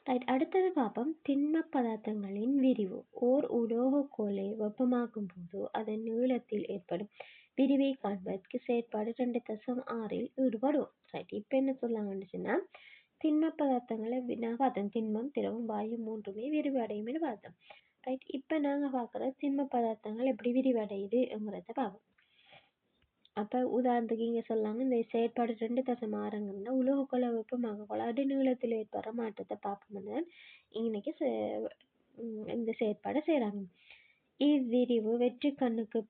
Right. அடுத்தது பார்ப்போம். திண்ம பதார்த்தங்களின் விரிவு. ஓர் உலோகக்கோலை வெப்பமாக்கும் போது அதன் நீளத்தில் ஏற்படும் விரிவை காண்பதற்கு செயற்பாடு 2.6 ஈடுபடும். ரைட். இப்போ என்ன சொல்லலாம்னு சொன்னா திண்ம பதார்த்தங்களை நான் பார்த்தோம். திண்மம், திரவம், வாயு மூன்றுமே விரிவு அடையும்னு பார்த்தோம். ரைட். இப்போ நாங்கள் பார்க்குற திண்ம பதார்த்தங்கள் எப்படி விரிவடையுதுங்கிறத பார்ப்போம். அப்போ உதாரணத்துக்கு இங்கே சொல்லாங்க இந்த செயற்பாடு 2.6ங்கன்னா உலோகக்கோளை வெப்பமாக்கக்கோளை அடி நீளத்தில் ஏற்படுற மாற்றத்தை பார்ப்போம்னு இன்னைக்கு இந்த செயற்பாடை செய்கிறாங்க. இவ்விரிவு வெற்றி கண்ணுக்கு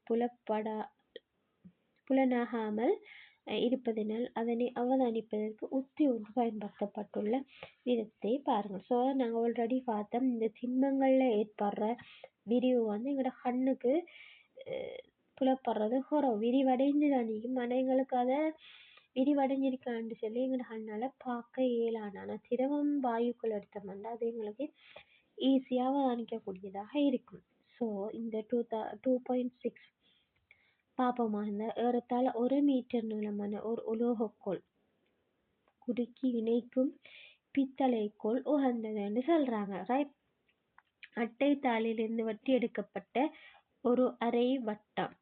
புலனாகாமல் இருப்பதனால் அதனை அவதானிப்பதற்கு உத்தி ஒன்று பயன்படுத்தப்பட்டுள்ள விதத்தை பாருங்கள். ஸோ நாங்கள் ஆல்ரெடி பார்த்தோம் இந்த திண்மங்களில் ஏற்படுற விரிவு வந்து எங்களோட கண்ணுக்கு புலப்படுறது விரிவடைந்து தானிக்கும். ஆனால் எங்களுக்கு அதை விரிவடைஞ்சிருக்கான்னு சொல்லி எங்களோட கண்ணால் பார்க்க இயலாது. ஆனால் திரவம் வாயுக்கள் எடுத்தோம்னா அது எங்களுக்கு ஈஸியாக அவதானிக்கக்கூடியதாக இருக்கும். ஸோ இந்த 2.6 பார்ப்போமா. இந்த ஏறத்தாழ 1 மீட்டர் நீளமான ஒரு உலோகக்கோள் குறுக்கி இணைக்கும் பித்தளைக்கோள் உகந்ததுன்னு சொல்றாங்க. ரைட். அட்டை தாளிலிருந்து வெட்டி எடுக்கப்பட்ட ஒரு அரை வட்டம்.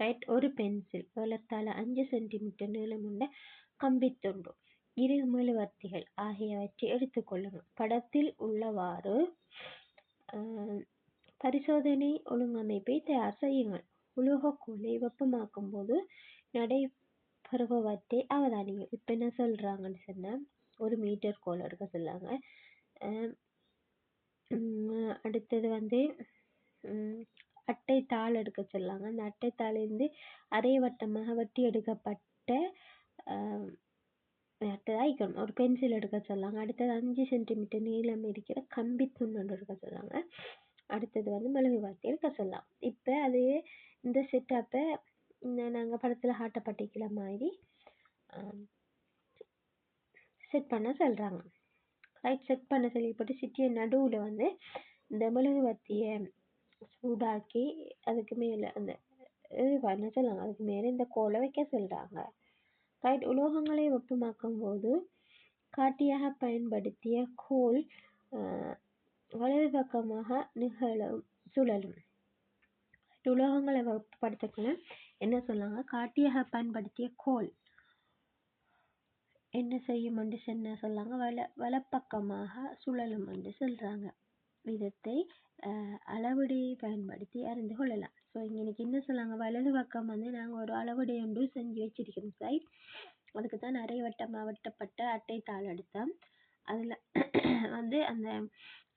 ரைட். ஒரு பென்சில் ஏறத்தாழ 5 சென்டிமீட்டர் நீளமுள்ள கம்பித்துண்டு, 2 மெழுவர்த்திகள் ஆகியவற்றை எடுத்துக்கொள்ளுங்கள். படத்தில் உள்ளவாறு பரிசோதனை ஒழுங்கமைப்பை தயார் செய்யுங்கள். உலோகக்கோளை வெப்பமாக்கும் போது நடைபெறுபவற்றை அவதானிங்க. இப்போ என்ன சொல்றாங்கன்னு சொன்னா 1 மீட்டர் கோல் எடுக்க சொல்லாங்க. அடுத்தது வந்து அட்டை தாள் எடுக்க சொல்லாங்க. அந்த அட்டை தாளிலிருந்து அரை வட்டமாக வெட்டி எடுக்கப்பட்ட ஒரு பென்சில் எடுக்க சொல்லாங்க. அடுத்தது 5 சென்டிமீட்டர் நீளம் இருக்கிற கம்பி துண்டு எடுக்க சொல்லாங்க. அடுத்தது வந்து மெழுகுவர்த்தி எடுக்க சொல்லலாம். இப்போ அது இந்த செட்டப்பை நாங்கள் படத்தில் காட்டப்பட்டிருக்கிற மாதிரி செட் பண்ண சொல்கிறாங்க. ரைட். செட் பண்ண சொல்லப்பட்டு சிட்டிய நடுவில் வந்து இந்த மெழுகுவர்த்தியை சூடாக்கி அதுக்கு மேலே அந்த இது பண்ண சொல்லுவாங்க. அதுக்கு மேலே இந்த கோலை வைக்க சொல்கிறாங்க. ரைட். உலோகங்களை வெப்பமாக்கும் போது காட்டியாக பயன்படுத்திய கோல் வலது பக்கமாக சுழலும். உலோகங்களை வெப்பப்படுத்தக்குள்ள என்ன சொன்னாங்க, காட்டியாக பயன்படுத்திய கோல் என்ன செய்யும் என்று சொன்னாங்க, வலப்பக்கமாக சுழலும் என்று சொல்றாங்க. விதத்தை அளவுடையை பயன்படுத்தி அறிந்து கொள்ளலாம். ஸோ இன்னைக்கு என்ன சொல்லாங்க, வலது பக்கம் வந்து நாங்கள் ஒரு அளவுடை ஒன்று செஞ்சு வச்சிருக்கோம். ரைட். அதுக்கு தான் நிறைய வெட்டப்பட்ட அட்டை தாள் எடுத்தோம். அதில் வந்து அந்த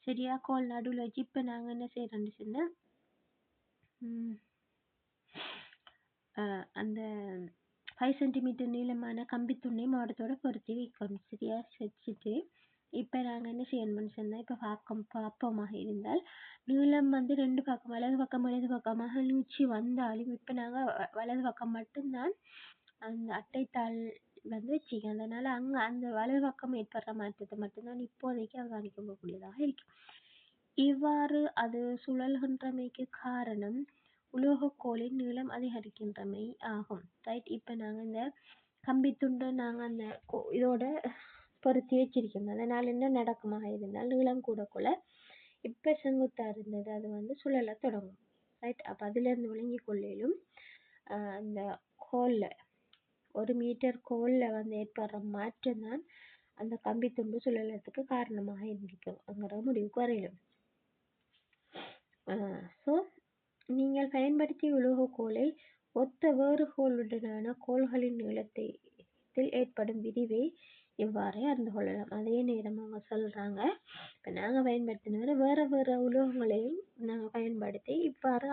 சரியா கோல் நடுவில் வச்சு இப்போ நாங்கள் என்ன செய்யறோம்னு சொன்னால் அந்த 5 சென்டிமீட்டர் நீளமான கம்பி துணை மாடத்தோட பொருத்தி வைக்கணும். சரியா வச்சுட்டு இப்போ நாங்கள் என்ன செய்யணும்னு சொன்னால் இப்போ பார்ப்போமாக இருந்தால் நீளம் வந்து 2 பக்கம் வலது பக்கமாக நீச்சி வந்தாலும் இப்போ நாங்கள் வலது பக்கம் மட்டும்தான் அந்த அட்டைத்தாள் வந்து வச்சுக்கோங்க. அதனால அங்கே அந்த வலது பக்கம் ஏற்படுற மாற்றத்தை மட்டும்தான் இப்போதைக்கு அவதானிக்கக்கூடியதாக இருக்கு. இவ்வாறு அது சுழல்கின்றமைக்கு காரணம் உலோகக்கோளின் நீளம் அதிகரிக்கின்றமை ஆகும். ரைட். இப்போ நாங்கள் இந்த கம்பித்துண்டு நாங்கள் அந்த இதோட பொருத்தி வச்சிருக்கோம். அதனால் என்ன நடக்குமாக இருந்தால் நீளம் கூடக்குள்ள இப்போ செங்குத்தாக இருந்தது அது வந்து சுழல தொடங்கும். ரைட். அப்போ அதுலேருந்து விளங்கி கொள்ளையிலும் அந்த கோலில் 1 மீட்டர் கோலில் வந்து ஏற்படுற மாற்றம் தான் அந்த கம்பித்துண்டு சுழலத்துக்கு காரணமாக இருந்திருக்குங்கிற முடிவுக்கு வரையிலும். ஸோ நீங்கள் பயன்படுத்திய உலோகக்கோலை ஒத்த வேறு கோளுடனான கோள்களின் நீளத்தில் ஏற்படும் விரிவை இவ்வாறே அறிந்து கொள்ளலாம். அதே நேரம் அவங்க சொல்றாங்க இப்போ நாங்கள் பயன்படுத்தின வேறு உலோகங்களையும் நாங்கள் பயன்படுத்தி இவ்வாறு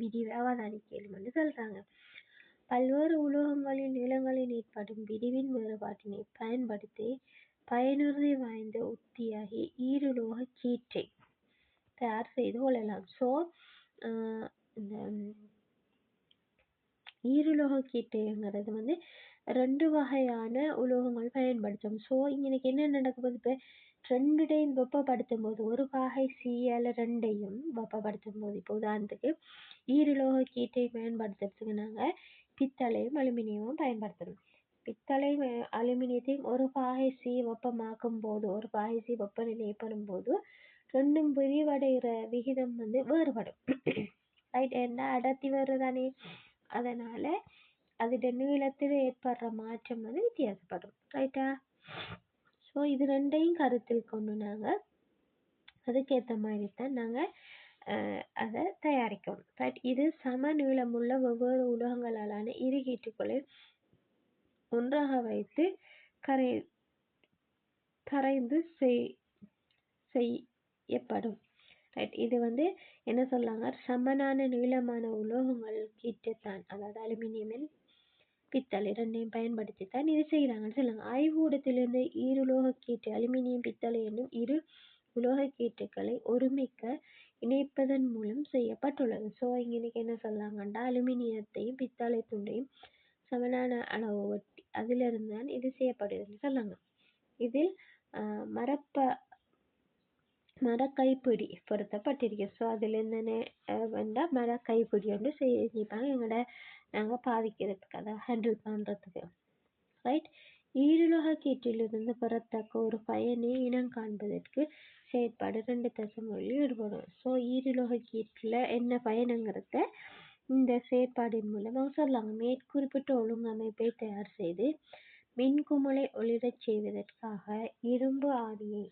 விரிவை அவதானிக்கலும் என்று சொல்றாங்க. பல்வேறு உலோகங்களின் நீளங்களில் ஏற்படும் விரிவின் வேறுபாட்டினை பயன்படுத்தி பயனுறுதி வாய்ந்த உத்தியாகி ஈருலோக கீற்றை தயார் செய்து கொள்ளலாம். ஸோ இந்த ஈருலோக கீட்டைங்கிறது வந்து 2 வகையான உலோகங்கள் பயன்படுத்தும். ஸோ இன்னைக்கு என்ன நடக்குது, இப்போ 2டையும் வெப்பப்படுத்தும் போது ஒரு பாகை Cl 2டையும் வெப்பப்படுத்தும் போது இப்போ உதாரணத்துக்கு ஈருலோக கீட்டை பயன்படுத்துறதுக்கு நாங்கள் பித்தளையும் அலுமினியமும் பயன்படுத்தணும். பித்தளை அலுமினியத்தையும் ஒரு பாகை சி வெப்பமாக்கும் போது ஒரு பாகை சி வெப்பநிலை ஏற்படும்போது ரெண்டும் விரிவடைகிற விகிதம் வந்து வேறுபடும். ரைட், என்ன அடர்த்தி வேறுதானே, அதனால அதோட நீளத்தில் ஏற்படுற மாற்றம் வந்து வித்தியாசப்படும். ரைட்டா? ஸோ இது ரெண்டையும் கருத்தில் கொண்டு நாங்கள் அதுக்கேற்ற மாதிரி தான் நாங்கள் அதை தயாரிக்கணும். ரைட், இது சம நீளமுள்ள வெவ்வேறு உலோகங்களாலான இருகீட்டுகளை ஒன்றாக வைத்து கரைந்து செய்யப்படும். ரைட், இது வந்து என்ன சொல்லாங்க, சமனான நீளமான உலோகங்கள் கீட்டுத்தான், அதாவது அலுமினியம் பித்தளை ரெண்டையும் பயன்படுத்தி தான் இது செய்கிறாங்கன்னு சொல்லுவாங்க. ஆய்வூடத்திலிருந்து ஈருலோக கீட்டு அலுமினியம் பித்தளை என்னும் இரு உலோக கீட்டுக்களை ஒருமிக்க இணைப்பதன் மூலம் செய்யப்பட்டுள்ளது. ஸோ இங்கே என்ன சொல்லாங்கண்டா, அலுமினியத்தையும் பித்தளை துண்டையும் சமனான அளவு ஒட்டி அதிலிருந்து தான் இது செய்யப்படுதுன்னு சொல்லாங்க. இதில் மரக்கைப்பிடி பொருத்தப்பட்டிருக்கு. ஸோ அதில் என்னென்ன வேண்டாம், மரக்கைப்பிடி வந்து செஞ்சுப்பாங்க எங்களோட நாங்கள் பாதிக்கிறதுக்கு, அதை ஹேண்டில் பண்ணுறதுக்கு. ரைட், ஈருலோக கீற்றிலிருந்து பெறத்தக்க ஒரு பயனை இனம் காண்பதற்கு செயற்பாடு 2 ஈடுபடும். ஸோ ஈருலோக கீற்றில் என்ன பயனுங்கிறத இந்த செயற்பாடின் மூலம் அவங்க சொல்லாங்க. மேற்குறிப்பிட்ட ஒழுங்கமைப்பை தயார் செய்து மின்குமிழை ஒளிரச் செய்வதற்காக இரும்பு ஆணியை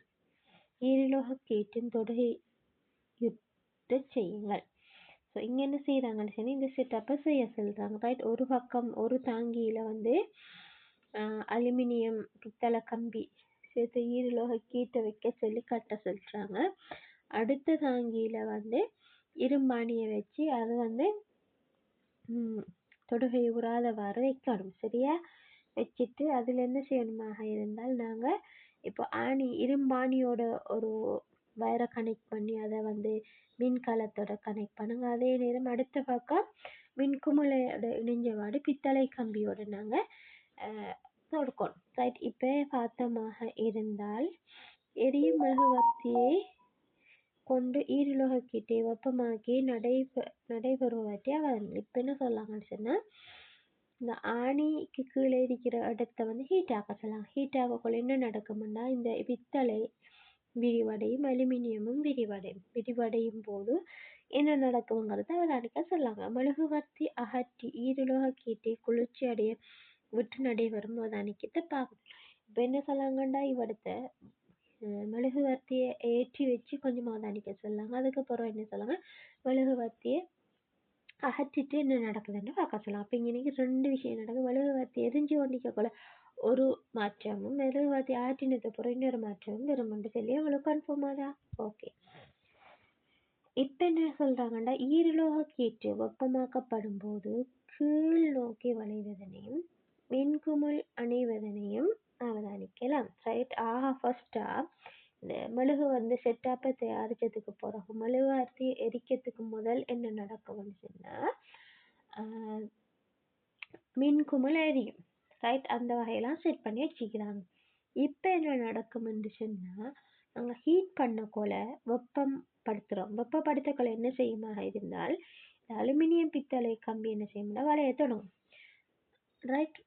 ஈருலோக கீற்றின் தொடுகையுற்றச் செய்யுங்கள். ஸோ இங்கே என்ன செய்கிறாங்கன்னு சொல்லி இந்த செட்டப்பை செய்ய சொல்கிறாங்க. ரைட், ஒரு பக்கம் ஒரு தாங்கியில் வந்து அலுமினியம் பித்தளை கம்பி சேர்த்து ஈருலோக கீட்டை வைக்க சொல்லி கட்ட சொல்கிறாங்க. அடுத்த தாங்கியில் வந்து இரும்பாணியை வச்சு அது வந்து தொடுகை உறாதவாறு வைக்கணும். சரியா? வச்சுட்டு அதில் என்ன செய்யணுமாக இருந்தால் நாங்கள் இப்போ இரும்பாணியோட ஒரு வயரை கனெக்ட் பண்ணி அதை வந்து மின்கலத்தோட கனெக்ட் பண்ணுங்க. அதே நேரம் அடுத்த பக்கம் மின்குமிழையோட இணைஞ்சவாடு பித்தளை கம்பியோட நாங்கள் தொடுக்கணும். ரைட், இப்போ பார்த்தமாக இருந்தால் எரியும் மெழுகுவர்த்தியை கொண்டு ஈருலோக கீட்டை வெப்பமாக்கி நடைபெறுவதை அவன் இப்போ என்ன சொல்லாங்கன்னு சொன்னால், இந்த ஆணிக்கு கீழே இருக்கிற இடத்த வந்து ஹீட் ஆக்க சொல்லலாம். ஹீட் ஆகக்குள்ள என்ன நடக்கும்னா, இந்த பித்தளை விரிவடையும், அலுமினியமும் விரிவடையும் போது என்ன நடக்குங்கிறத அவதானிக்க சொல்லாங்க. மெழுகுவர்த்தி அகற்றி ஈருலோக கீட்டை குளிர்ச்சி அடைய விட்டு நடைபெறும் அவதானிக்கத்தை பார்க்கணும். இப்போ என்ன சொல்லாங்கண்டா, இவடத்த மெழுகுவர்த்தியை ஏற்றி வச்சு கொஞ்சம் அவதானிக்க சொல்லாங்க. அதுக்கப்புறம் என்ன சொல்லாங்க, மெழுகுவர்த்தியை அகற்றிட்டு என்ன நடக்குதுன்னு பார்க்க சொல்லலாம். அப்போ இங்கே 2 விஷயம் நடக்கும். மெழுகுவர்த்தி எரிஞ்சு கொண்டிருக்கக்குள்ள ஒரு மாற்றமும், மெழுகுவர்த்தி ஆற்றினது அப்புறம் இன்னொரு மாற்றமும் வரும்னு சொல்லி உங்களுக்கு கன்ஃபார்ம் ஆதா? ஓகே. இப்போ என்ன சொல்கிறாங்கன்னா, ஈருலோக கீற்று வெப்பமாக்கப்படும் போது கீழ் நோக்கி வளைவதனையும் மின்குமிழ் அணைவதனையும் அவதானிக்கலாம். ரைட், ஃபர்ஸ்ட்டாக இந்த மெழுகு வந்து செட்டப்பை தயாரித்ததுக்கு பிறகு மெழுகுவர்த்தி எரிக்கிறதுக்கு முதல் என்ன நடக்கும்னு சொன்னால் மின்குமிழ் எரியும். ரைட், அந்த வகையெல்லாம் செட் பண்ணி வச்சுக்கிறாங்க. இப்போ என்ன நடக்கும்னு சொன்னால், நாங்கள் ஹீட் பண்ணக்கோல வெப்பப்படுத்தக்கோல என்ன செய்யுமாக இருந்தால் அலுமினியம் பித்தளை கம்பி என்ன செய்யும்னா வளைய தொடங்கும். ரைட்,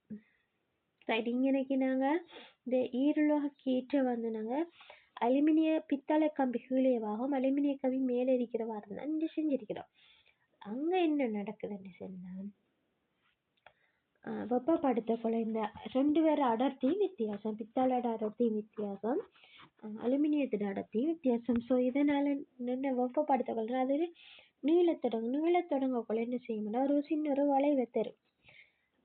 இங்கே நாங்கள் இந்த ஈருலோக கீற்றை வந்து நாங்கள் அலுமினிய பித்தளை கம்பி கீழேவாகவும் அலுமினிய கம்பி மேலே இருக்கிறவாறு தான் இங்கே செஞ்சிருக்கிறோம். அங்கே என்ன நடக்குதுன்னு சொன்னால், வெப்பப்படுத்தக்குள்ள இந்த 2 பேர் அடர்த்தியும் வித்தியாசம், பித்தளோட அடர்த்தியும் வித்தியாசம், அலுமினியத்தோட அடர்த்தியும் வித்தியாசம். ஸோ இதனால் என்ன வெப்பப்படுத்தக்குள்ள அது நீளத்தொடங்கக்குள்ள என்ன செய்யும்னா ஒரு சின்ன ஒரு வளைவை தரும்.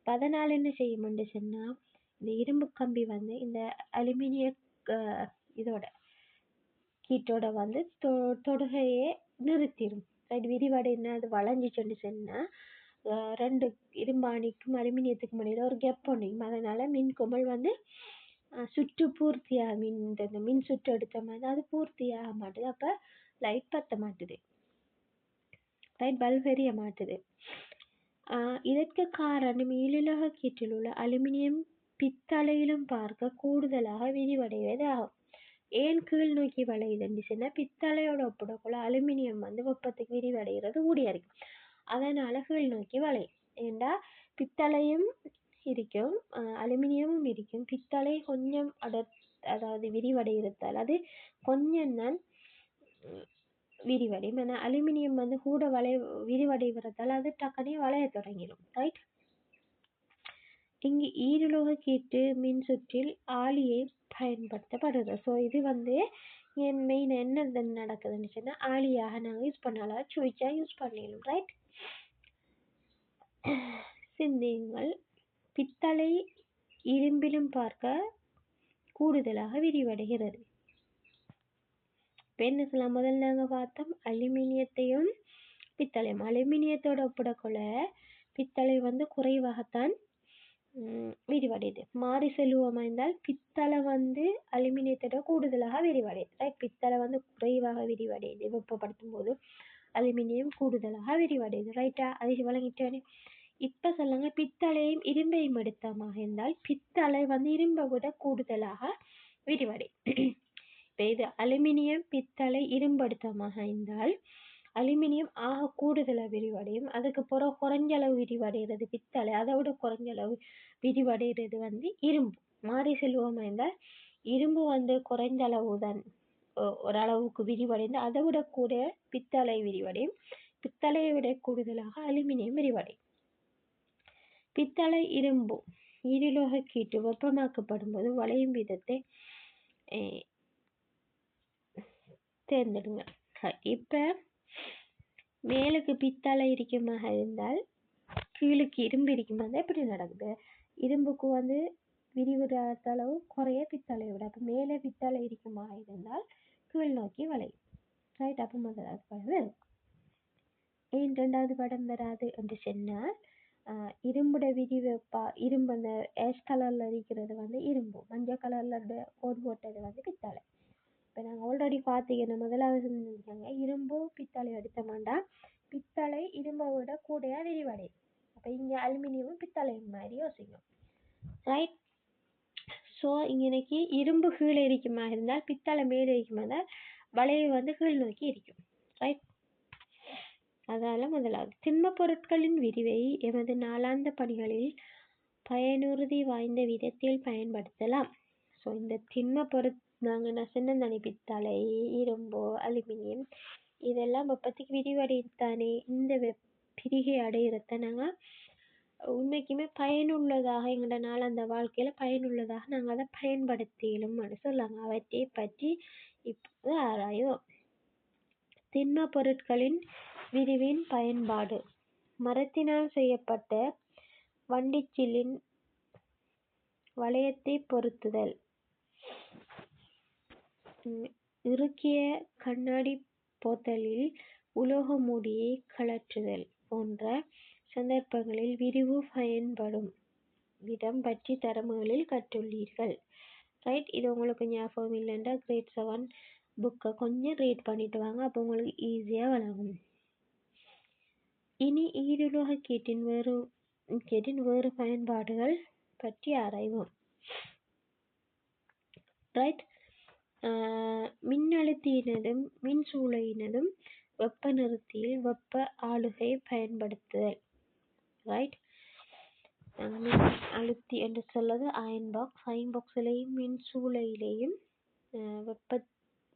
அதனால் என்ன செய்யும்னு சொன்னால், இந்த இரும்பு கம்பி வந்து இந்த அலுமினிய இதோட கீட்டோட வந்து தொடுகையே நிறுத்திடும். விரிவடைன்னு அது வளைஞ்சிச்சுன்னு சொன்னால் 2 இரும்பாணிக்கும் அலுமினியத்துக்கும் இடையில ஒரு கேப் பண்ணிக்கும். அதனால மின்குமிழ் வந்து சுற்று பூர்த்தியாக இந்த மின் சுற்று எடுத்த மாதிரி அது பூர்த்தியாக மாட்டுது. அப்போ லைட் பற்ற மாட்டுது, லைட் பல்ப் எரிய மாட்டுது. இதற்கு காரணம் ஈருலோக கீற்றில் உள்ள அலுமினியம் பித்தளையிலும் பார்க்க கூடுதலாக விரிவடைவது ஆகும். ஏன் கீழ் நோக்கி வளையுதுன்னு சொன்னால், பித்தளையோட ஒப்பிடக்குள்ள அலுமினியம் வந்து வெப்பத்துக்கு விரிவடைகிறது கூடியா இருக்கு. அதனால கீழ் நோக்கி வளையும். ஏண்டா பித்தளையும் இருக்கும், அலுமினியமும் இருக்கும். பித்தளை கொஞ்சம் அதாவது விரிவடைகிறதால் அது கொஞ்சம் தான் விரிவடையும். ஆனால் அலுமினியம் வந்து கூட விரிவடைகிறதால அது டக்குனே வளைய தொடங்கிடும். ரைட். இங்கு ஈருலோக கீட்டு மின் சுற்றில் ஆளியை பயன்படுத்தப்படுது. ஸோ இது வந்து என் மெயின் என்ன நடக்குதுன்னு சொன்னால் ஆளியாக நாங்கள் யூஸ் பண்ணலாம், சுவிட்சாக யூஸ் பண்ணிடலாம். ரைட். சிந்தியுங்கள். பித்தளை இரும்பிலும் பார்க்க கூடுதலாக விரிவடைகிறது. இப்போ என்ன சொல்லலாம், முதல்ல நாங்கள் பார்த்தோம் அலுமினியத்தையும் பித்தளையும். அலுமினியத்தோட ஒப்பிடக்குள்ள பித்தளை வந்து குறைவாகத்தான் விரிவடையுது. மாறி செல்லுவோம் என்றால் பித்தளை வந்து அலுமினியத்தோட கூடுதலாக விரிவடையுது. ரைட். பித்தளை வந்து குறைவாக விரிவடையுது வெப்பப்படுத்தும் போது, அலுமினியம் கூடுதலாக விரிவடையுது. ரைட்டா? அதை வழங்கிட்டேன். இப்போ சொல்லுங்க, பித்தளையும் இரும்பையும் எடுத்தமாக இருந்தால் பித்தளை வந்து இரும்பை விட கூடுதலாக விரிவடையும். இப்போ இது அலுமினியம் பித்தளை இரும்பு எடுத்தமாக இருந்தால் அலுமினியம் ஆக கூடுதலாக விரிவடையும். அதுக்கு பிறகு குறைஞ்சளவு விரிவடைகிறது பித்தளை, அதை விட குறைஞ்சளவு விரிவடைகிறது வந்து இரும்பு. மாறி செல்வோம் என்றால் இரும்பு வந்து குறைந்த அளவு தான் ஓரளவுக்கு விரிவடைந்து அதை விட கூட பித்தளை விரிவடையும். பித்தளையை விட கூடுதலாக அலுமினியம் விரிவடையும். பித்தளை இரும்பு ஈருலோக கீட்டு வெப்பமாக்கப்படும் போது வளையும் விதத்தை தேர்ந்தெடுங்க. இப்போ மேலுக்கு பித்தளை இருக்குமாக இருந்தால் கீழுக்கு இரும்பு இருக்குமா இருந்தால் எப்படி நடக்குது, இரும்புக்கு வந்து விரிவுறாத அளவு குறைய பித்தளை விட. அப்போ மேலே பித்தளை இருக்குமாக இருந்தால் கீழ் நோக்கி வளையும். ரைட். அப்போ முதலாவது படம் வரும். ஏன் ரெண்டாவது படம் வராது என்று சொன்னால் இரும்புட இரும்பு அந்த ஆஷ் கலரில் இருக்கிறது வந்து இரும்பு, மஞ்சள் கலரில் கோடு போட்டது வந்து பித்தளை. இப்போ நாங்கள் ஆல்ரெடி பார்த்தீங்கன்னா முதலாவது செஞ்சுருக்காங்க இரும்பு பித்தளை எடுத்த மாட்டா பித்தளை இரும்பை விட கூடையாக விரிவடையும். அப்போ இங்கே அலுமினியமும் பித்தளையும் மாதிரி யோசிக்கும். ரைட். ஸோ இங்கே இரும்பு கீழே இருக்குமா இருந்தால் பித்தளை மேலே இருக்குமா இருந்தால் வளைவு வந்து கீழ் நோக்கி இருக்கும். ரைட். அதால் முதலாவது திண்ம பொருட்களின் விரிவை எமது நாளாந்த பணிகளில் பயனுறுதி வாய்ந்த விதத்தில் பயன்படுத்தலாம். ஸோ இந்த திண்ம நாங்கள் நான் சொன்னதானே பித்தளை இரும்பு அலுமினியம் இதெல்லாம் வெப்பத்துக்கு விரிவடைத்தானே இந்த பிரிகை அடையிறத நாங்கள் உண்மைக்குமே பயனுள்ளதாக எங்களோட நாள் அந்த வாழ்க்கையில் பயனுள்ளதாக நாங்கள் அதை பயன்படுத்திலும் சொல்லாங்க. அவற்றை பற்றி இப்போது ஆராயும். திண்ம பொருட்களின் விரிவின் பயன்பாடு. மரத்தினால் செய்யப்பட்ட வண்டிச்சில்லின் வளையத்தை பொருத்துதல், இறுக்கிய கண்ணாடி போத்தலில் உலோக மூடியை கழற்றுதல் போன்ற சந்தர்ப்பங்களில் விரிவு பயன்படும் விதம் பற்றி தரவுகளில் கற்றுள்ளீர்கள். ரைட். இது உங்களுக்கு ஞாபகம் இல்லைன்றா கிரேட் 7 புக்கை கொஞ்சம் ரீட் பண்ணிட்டு வாங்க, அப்போ உங்களுக்கு ஈஸியாக வழங்கும். இனி ஈருலோக கீட்டின் வேறு பயன்பாடுகள் பற்றி ஆராய்வோம். ரைட். மின்னழுத்தியினதும் மின்சூளையினதும் வெப்ப நிறுத்தியில் வெப்ப ஆளுகை பயன்படுத்துதல். ரைட். மின் அழுத்தி என்று சொல்வது அயன் பாக்ஸ்லையும் மின்சூளையிலையும் வெப்ப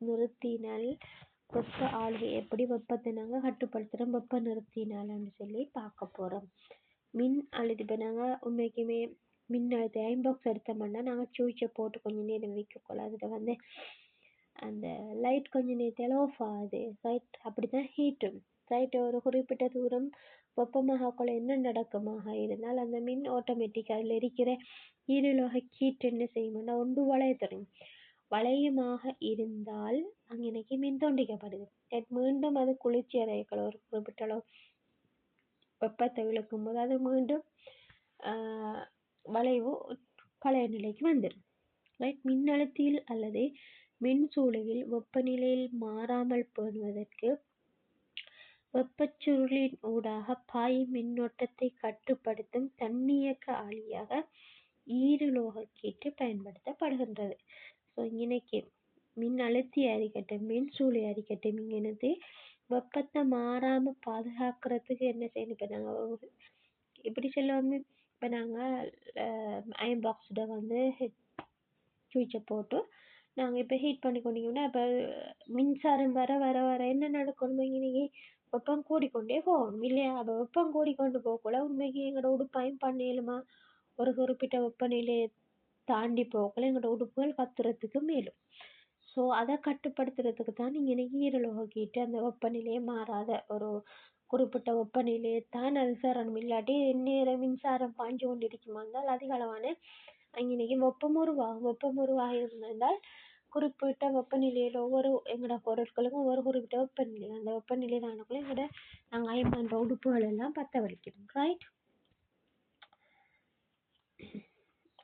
நிறுத்தினால் வெப்ப ஆளுகை எப்படி வெப்பத்தை நாங்கள் கட்டுப்படுத்துகிறோம் வெப்ப நிறுத்தினால்னு சொல்லி பார்க்க போகிறோம். மின் அழுத்தி இப்போ நாங்கள் உண்மைக்குமே மின் அழுத்தி அயன் பாக்ஸ் எடுத்தோம்னா நாங்கள் சுவிட்சை போட்டு கொஞ்சம் நேரம் வைக்கக்கூடாது, அதில் வந்து அந்த லைட் கொஞ்சம் நேரத்தில் ஆஃப் ஆகுது. ரைட். அப்படி தான் ஹீட்டும். ரைட். ஒரு குறிப்பிட்ட தூரம் வெப்பமாகக்குள்ள என்ன நடக்குமாக இருந்தால் அந்த மின் ஆட்டோமேட்டிக்காக அதில் இருக்கிற ஈருலோக கீட் என்ன செய்யும்னா ஒன்று வளைய தொடங்கும். வளையமாக இருந்தால் அங்கே மின் தோண்டிக்கப்படுது. மீண்டும் அது குளிர்ச்சி அடையக்கூட ஒரு குறிப்பிட்ட அளவு வெப்பத்தை இழுக்கும் போது அது மீண்டும் வளைவு பழைய நிலைக்கு வந்துடும். ரைட். மின்னழுத்தியில் அல்லது மின்சூளையில் வெப்பநிலையில் மாறாமல் பேணுவதற்கு வெப்பச்சுருளின் ஊடாக பாயும் மின்னோட்டத்தை கட்டுப்படுத்தும் தன்னியக்க ஆளியாக ஈருலோக கீட்டு பயன்படுத்தப்படுகின்றது. ஸோ இன்னைக்கு மின் அழுத்தி அறிக்கட்டும் மின்சூளை அறிக்கட்டும் இங்கே வெப்பத்தை மாறாமல் பாதுகாக்கிறதுக்கு என்ன செய்யணும், இப்போ நாங்கள் எப்படி சொல்லுவாங்க இப்போ நாங்கள் அயன் பாக்ஸில் வந்து சுவிட்சை போட்டு நாங்கள் இப்போ ஹீட் பண்ணி கொண்டிங்கன்னா இப்போ மின்சாரம் வர வர வர என்ன நடக்கணும் இன்னைக்கு வெப்பம் கூடிக்கொண்டே போகணும் இல்லையா? அப்போ வெப்பம் கூடிக்கொண்டு போகக்குள்ள உண்மைக்கு எங்களோட உடுப்பாயும் பண்ணலுமா ஒரு குறிப்பிட்ட வெப்பநிலையை தாண்டி போகக்குள்ள எங்களோட உடுப்புகள் கத்துறதுக்கு மேலும். ஸோ அதை கட்டுப்படுத்துறதுக்கு தான் நீங்கள் இன்னைக்கு ஈரலோக கீட்டு அந்த வெப்பநிலையை மாறாத ஒரு குறிப்பிட்ட வெப்பநிலையை தான் அது சரணம் இல்லாட்டி நேரம் மின்சாரம் பாய்ஞ்சு கொண்டு இருக்குமா இருந்தால் அதிக அளவான அங்கே இன்னைக்கு வெப்பம் உருவாக இருந்தால் குறிப்பிட்ட வெப்பநிலையில் ஒவ்வொரு எங்களோட பொருட்களுக்கும் ஒவ்வொரு குறிப்பிட்ட வெப்பநிலை அந்த வெப்பநிலை தானக்குள்ள எங்களோட நாங்கள் அயன் பண்ணுற உடுப்புகள் எல்லாம் பற்ற வலிக்கணும் ரைட்.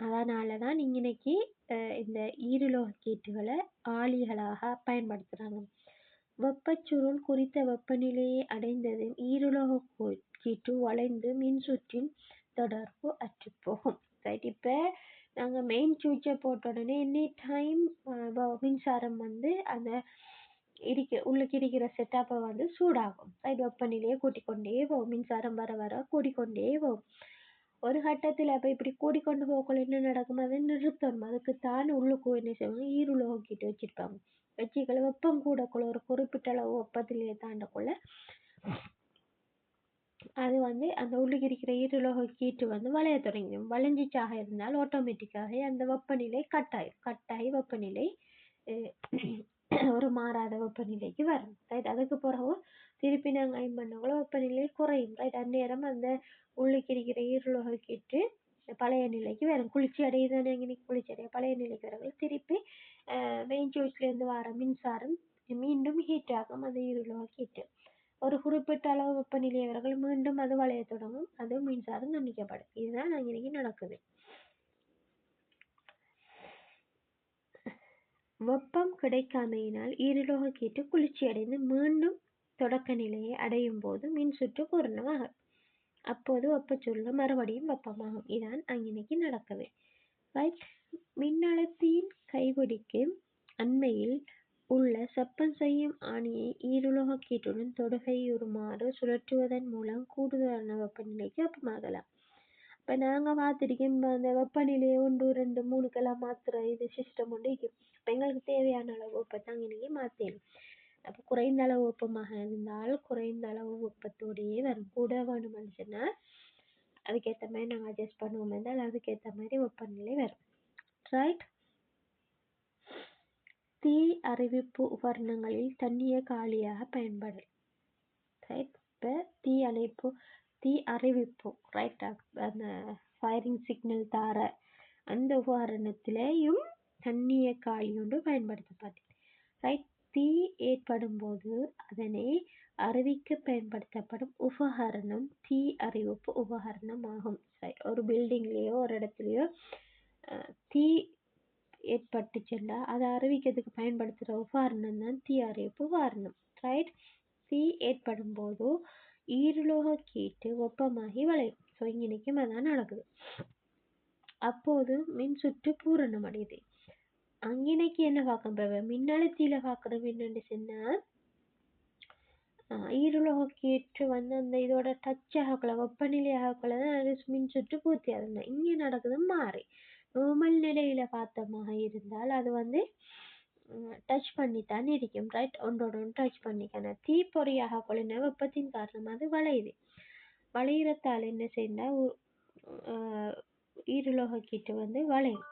அதனால தான் நீங்கள் இன்னைக்கு இந்த ஈரலோக கீட்டுகளை ஆளிகளாக பயன்படுத்துகிறாங்க. வெப்பச்சுருள் குறித்த வெப்பநிலையை அடைந்ததும் ஈரலோக கீட்டு வளைந்து மின்சுற்றின் தொடர்பு அற்றுப்போகும் ரைட். இப்போ நாங்கள் மெயின் சுவிட்சை போட்ட உடனே எனி டைம் மின்சாரம் வந்து அந்த உள்ளுக்கு இருக்கிற செட்டப்பை வந்து சூடாகும் ரைட். வெப்பநிலையை கூட்டிக்கொண்டே போகும் மின்சாரம் வர வர கூடிக்கொண்டே போகும். ஒரு கட்டத்தில் அப்போ இப்படி கூடிக்கொண்டு போகக்குள்ள என்ன நடக்கும் அதை நிறுத்தணும். அதுக்குத்தான் உள்ளுக்கு என்ன செய்வாங்க ஈரலோக கீட்டு வச்சிருப்பாங்க. வச்சுக்களை வெப்பம் கூடக்குள்ள ஒரு குறிப்பிட்ட அளவு வெப்பத்திலேயே தாண்டக்குள்ள அது வந்து அந்த உள்ளுக்கு இருக்கிற ஈரலோக கீட்டு வந்து வளைய தொடங்கிடும். வளைஞ்சிச்சாக இருந்தால் ஆட்டோமேட்டிக்காக அந்த வெப்பநிலை கட்டாயி வெப்பநிலை ஒரு மாறாத வெப்பநிலைக்கு வரும் ரைட். அதுக்கு பிறகு திருப்பி நாங்கள் அயன் பண்ணக்குள்ள வெப்பநிலை குறையும் ரைட். அந்நேரம் அந்த உள்ளுக்கு இருக்கிற ஈரலோக கீட்டு பழைய நிலைக்கு வரும். குளிர்ச்சி அடையுதானே இன்னைக்கு குளிர்ச்சி அடைய பழைய நிலைக்கு வரக்குள்ள திருப்பி மெயின் சுவிட்ச்லேருந்து வர மின்சாரம் மீண்டும் ஹீட் ஆகும் அந்த ஈரலோக கீட்டு. ஒரு குறிப்பிட்ட அளவு வெப்பநிலை அவர்கள் மீண்டும் அது வளைய தொடங்கும். அது மின்சாரம் துண்டிக்கப்படும். இதுதான் நாங்கள் இன்னைக்கு நடக்குது. வெப்பம் கிடைக்காமையினால் ஈரலோக கீட்டு குளிர்ச்சி அடைந்து மீண்டும் தொடக்க நிலையை அடையும் போது மின்சுற்று பூரணமாகும். அப்போது வெப்பச்சூழல் மறுபடியும் வெப்பமாகும். இதான் அங்கினைக்கு நடக்குது ரைட். மின்னழுத்தியின் கைப்பிடிக்கு அண்மையில் உள்ள செப்பம் செய்யும் ஆணியை ஈரலோக கீட்டுடன் தொடுகையுறுமாறு சுழற்றுவதன் மூலம் கூடுதலான வெப்பநிலைக்கு வெப்பமாகலாம். இப்போ நாங்கள் பார்த்துருக்கோம் அந்த வெப்பநிலையை 1 2 3க்கெல்லாம் மாற்றுற இது சிஸ்டம் ஒன்று இருக்குது. இப்போ எங்களுக்கு தேவையான அளவு வெப்பத்தை இன்னைக்கு மாற்றிடும். அப்போ குறைந்த அளவு வெப்பமாக இருந்தால் குறைந்த அளவு வெப்பத்தோடையே வரும். கூட வேணும்னு சொன்னால் அதுக்கேற்ற மாதிரி நாங்கள் அட்ஜஸ்ட் பண்ணுவோம் இருந்தால் அதுக்கேற்ற மாதிரி வெப்பநிலை வரும் ரைட். தீ அறிவிப்பு உபகரணங்களில் தன்னியக்க ஆளியாக பயன்படும் ரைட். இப்போ தீ அறிவிப்பு ரைட் அந்த ஃபயரிங் சிக்னல் தார அந்த உபகரணத்திலேயும் தன்னியக்க ஆளி ஒன்று பயன்படுத்தப்பட்டது ரைட். தீ ஏற்படும் போது அதனை அறிவிக்க பயன்படுத்தப்படும் உபகரணம் தீ அறிவிப்பு உபகரணம் ஆகும். ஒரு பில்டிங்லேயோ ஒரு இடத்துலையோ தீ ஏற்பட்டு செல்ல அதை அறிவிக்கிறதுக்கு பயன்படுத்துகிற உபகரணம் தான் தீ அறிவிப்பு உபகரணம் ரைட். தீ ஏற்படும் போது ஈரலோக கீட்டு வெப்பமாகி வளையும். ஸோ இங்கனைக்கும் அதான் நடக்குது. அப்போது மின்சுற்று பூரணம் அடையுது. அங்கினைக்கு என்ன பார்க்க மின்னழுத்தியில பார்க்கறது என்னன்னு சொன்னால் ஈரலோக கீட்டு வந்து அந்த இதோட டச் ஆகக்குள்ள வெப்பநிலை ஆகக்குள்ள தான் அது மின்சுற்று பூர்த்தி ஆகுது. இங்கே நடக்குது மாறி நார்மல் நிலையில பார்த்தமாக இருந்தால் அது வந்து டச் பண்ணித்தான் இருக்கும் ரைட். ஒன்றோட ஒன்று டச் பண்ணிக்கணும். தீப்பொறியாக கொள்ளின வெப்பத்தின் காரணமாக அது வளையுது. வளையிறத்தால் என்ன செய்யணும் ஈரலோக கீட்டு வந்து வளையும்.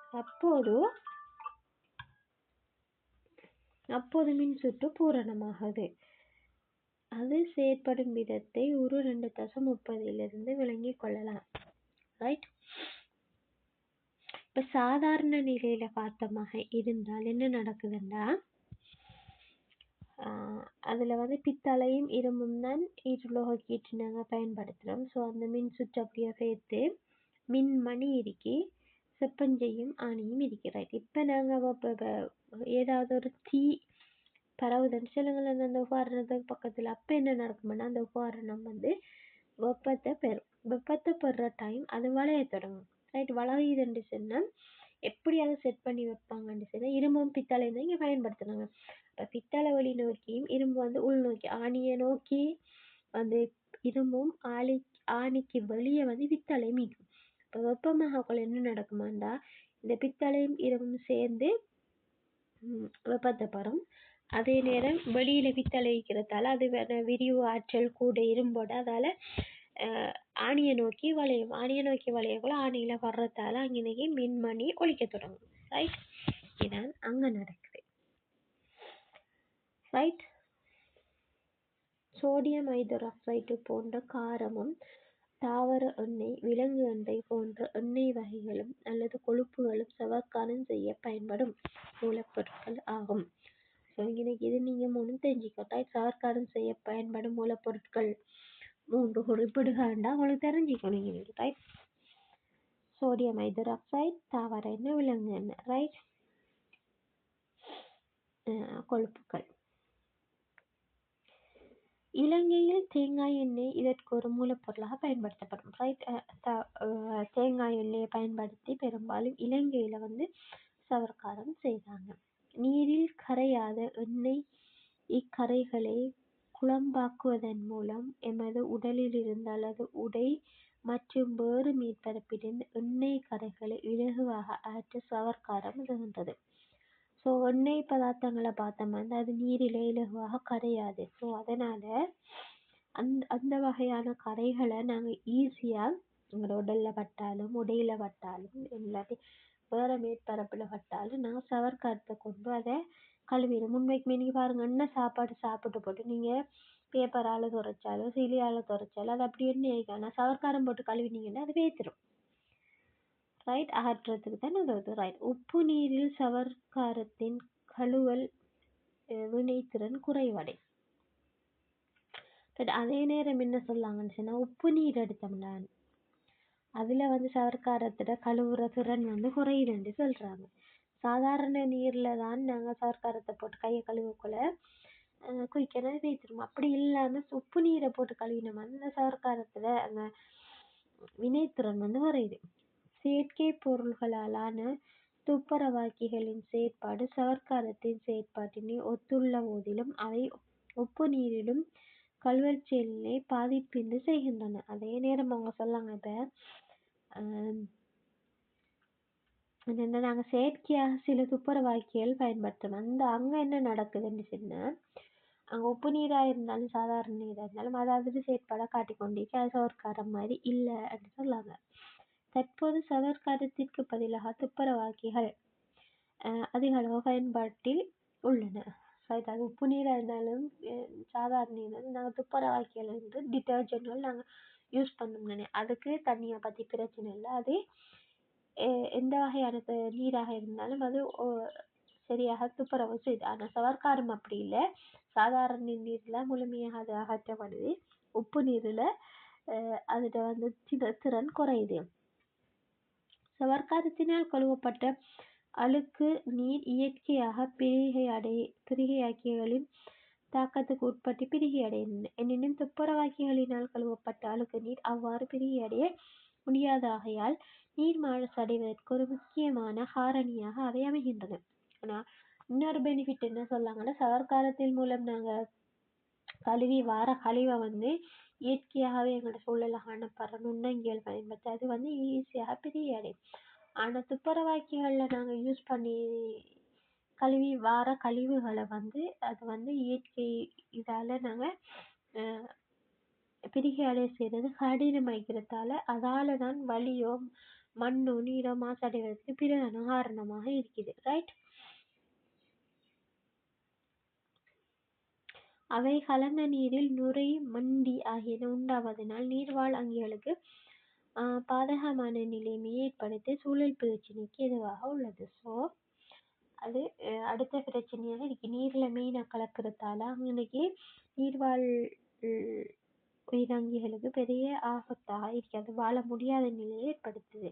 அப்போது மின்சுற்று பூரணமாகுது. அது செயற்படும் விதத்தை 2.30 விளங்கிக் கொள்ளலாம் ரைட். இப்போ சாதாரண நிலையில பார்த்தமாக இருந்தால் என்ன நடக்குதுன்னா அதில் வந்து பித்தளையும் இரும்பும் தான் ஈரலோக கீட்டு நாங்கள் பயன்படுத்துகிறோம். ஸோ அந்த மின்சுற்று அப்படியே சேர்த்து மின்மணி இருக்கி செப்பஞ்செய்யும் ஆணியும் இருக்கிறார். இப்போ நாங்கள் ஏதாவது ஒரு தீ பரவுதுன்னு சொல்லுங்கள் அந்த உபகரணத்துக்கு பக்கத்தில் அப்போ என்ன நடக்கும்னா அந்த உபகரணம் வந்து வெப்பத்தை பெறுற டைம் அது வளைய தொடங்கும் ரைட். வளையுதுன்னு சொன்னால் எப்படி அதை செட் பண்ணி வைப்பாங்கன்னு சொன்னால் இரும்பும் பித்தளையும் தான் இங்கே பயன்படுத்துனாங்க. இப்போ பித்தளை வழி நோக்கியும் இரும்பு வந்து உள்நோக்கி ஆணியை நோக்கி வந்து இரும்பும் ஆணிக்கு வெளியே வந்து பித்தளை மீக்கும். இப்போ வெப்பமாகக்குள்ள என்ன நடக்குமாண்டா, இந்த பித்தளையும் இரும்பும் சேர்ந்து வெப்பத்தை பெறும். அதே நேரம் வெளியில பித்தளை இருக்கிறதால அது விரிவு ஆற்றல் கூட இரும்போட அதால ஆணியை நோக்கி வளையும். ஆணியை நோக்கி வளையக்குள்ள ஆணியில வர்றதால அங்கே மின்மணி ஒலிக்க தொடங்கும். ரைட், இதான் அங்க நடக்குது. ரைட், சோடியம் ஹைட்ராக்சைடு போன்ற காரமும் தாவர எண்ணெய், விலங்கு எண்ணெய் போன்ற எண்ணெய் வகைகளும் அல்லது கொழுப்புகளும் சவர்க்காரம் செய்ய பயன்படும் மூலப்பொருட்கள் ஆகும். ஸோ இன்னைக்கு இது நீங்க மூணு தெரிஞ்சுக்கோ. சவர்க்காரம் செய்ய பயன்படும் மூலப்பொருட்கள் 3 குறிப்பிடுகாண்டா உங்களுக்கு தெரிஞ்சுக்கணும் இன்னைக்கு. ரைட், சோடியம் ஹைட்ராக்சைடு, தாவர எண்ணெய், விலங்கு எண்ணெய். ரைட், கொழுப்புகள். இலங்கையில் தேங்காய் எண்ணெய் இதற்கு ஒரு மூலப்பொருளாக பயன்படுத்தப்படும். ரைட், தேங்காய் எண்ணெயை பயன்படுத்தி பெரும்பாலும் இலங்கையில சவர்க்காரம் செய்தாங்க. நீரில் கரையாத எண்ணெய் இக்கரைகளை குழம்பாக்குவதன் மூலம் எமது உடலில் இருந்து அல்லது உடை மற்றும் வேறு மேற்பரப்பிலிருந்து எண்ணெய் கரைகளை இலகுவாக ஆற்ற சவர்க்காரம் உதவுகின்றது. ஸோ எண்ணெய் பதார்த்தங்களை பார்த்தோம்னா அது நீரில் இலகுவாக கரையாது. ஸோ அதனால அந்த வகையான கரைகளை நாங்கள் ஈஸியாக எங்களோட உடலில் பட்டாலும் உடையில பட்டாலும் இல்லாட்டி வேறு மேற்பரப்பில் பட்டாலும் நாங்கள் சவர்க்காரத்தை கொண்டு அதை கழுவிடும். முன்வைக்குமே நீங்கள் பாருங்கள், எண்ணெய் சாப்பாடு சாப்பிட்டு போட்டு நீங்கள் பேப்பரால் துடைச்சாலும் சிலியால் துடைச்சாலும் அது அப்படி எண்ணெய் ஆகிக்கான சவர்க்காரம் போட்டு கழுவினீங்கன்னா அது வேத்துடும். ரைட், அகற்றத்துக்கு தான் உதவுது. ரைட், உப்பு நீரில் சவர்க்காரத்தின் கழுவல் வினைத்திறன் குறைவடை. அதே நேரம் என்ன சொல்லாங்கன்னு சொன்னா, உப்பு நீர் எடுத்தோம்னா அதுல சவர்க்காரத்தோட கழுவுற திறன் குறையுதுன்னு சொல்றாங்க. சாதாரண நீர்ல தான் நாங்க சவர்க்காரத்தை போட்டு கையை கழுவக்குள்ள குயிக்கனா தேய்ச்சிரும். அப்படி இல்லாம உப்பு நீரை போட்டு கழுவினோம்னா அந்த சவர்க்காரத்துல அந்த வினைத்திறன் குறையுது. செயற்கை பொருள்களாலான துப்புரவாக்கிகளின் செயற்பாடு சவர்க்காரத்தின் செயற்பாட்டினை ஒத்துள்ள போதிலும் அவை உப்பு நீரிலும் கழுவல் செயலினை பாதிப்பின்றி செய்கின்றன. அதே நேரம் அவங்க சொல்லாங்க, இப்ப நாங்க செயற்கையாக சில துப்புரவாக்கிகள் பயன்படுத்துறோம். அங்க என்ன நடக்குதுன்னு சொன்னா, அங்க உப்பு நீரா இருந்தாலும் சாதாரண நீரா இருந்தாலும் அதாவது செயற்பாடை காட்டிக்கொண்டிருக்கு. அது சவர்க்காரம் மாதிரி இல்லை அப்படின்னு சொல்லாங்க. தற்போது சவர்க்காரத்திற்கு பதிலாக துப்புரவாக்கிகள் அதிக அளவு பயன்பாட்டில் உள்ளன. அது உப்பு நீராக இருந்தாலும் சாதாரண நீர் நாங்கள் துப்புரவாக்கிகள் டிட்டர்ஜென்ட்கள் நாங்கள் யூஸ் பண்ணோம்னே அதுக்கு தண்ணியை பற்றி பிரச்சனை இல்லை. அது எந்த வகையான நீராக இருந்தாலும் அது சரியாக துப்புரவு செய்யுது. ஆனால் சவர்க்காரம் அப்படி இல்லை. சாதாரண நீரில் முழுமையாக அது அகற்றப்படுது. உப்பு நீரில் அதோட திறன் குறையுது. சவர்க்காரத்தினால் கழுவப்பட்ட அழுக்கு நீர் இயற்கையாக பிரிகையாக்கிகளின் தாக்கத்துக்கு உட்பட்டு பிரிகையடைகின்றன. எனினும் துப்புரவாக்கிகளினால் கழுவப்பட்ட அழுக்கு நீர் அவ்வாறு பிரிகையடைய முடியாதாகையால் நீர் மாசடைவதற்கு ஒரு முக்கியமான காரணியாக அவை அமைகின்றன. ஆனால் இன்னொரு பெனிஃபிட் என்ன சொல்லாங்கன்னா, சவர்க்காரத்தின் மூலம் நாங்கள் கழுவி வார கழிவை இயற்கையாகவே எங்களோட சூழல காணப்படுற நுண்ணங்கியல் பயன்படுத்தி அது ஈஸியாக பிரியடையும். ஆனால் துப்புரவாக்கிகளில் நாங்கள் யூஸ் பண்ணி கழுவி வார கழிவுகளை அது இயற்கை இதால் நாங்கள் பிரிகை அடைய செய்கிறது கடினமாக்கிறதால அதால தான் வலியோ மண்ணோ நீரோ மாசடைவதற்கு பிரதான காரணமாக இருக்குது. ரைட், அவை கலந்த நீரில் நுரை மண்டி ஆகியன உண்டாவதனால் நீர்வாழ் அங்கிகளுக்கு பாதகமான நிலைமையை ஏற்படுத்தி சூழல் பிரச்சனைக்கு எதுவாக உள்ளது. ஸோ அது அடுத்த பிரச்சனையாக இருக்கு. நீரில் மெயினாக கலக்கிறதால அன்னைக்கு நீர்வாழ் உயிரங்கிகளுக்கு பெரிய ஆபத்தாக இருக்கு. அது வாழ முடியாத நிலையை ஏற்படுத்துது.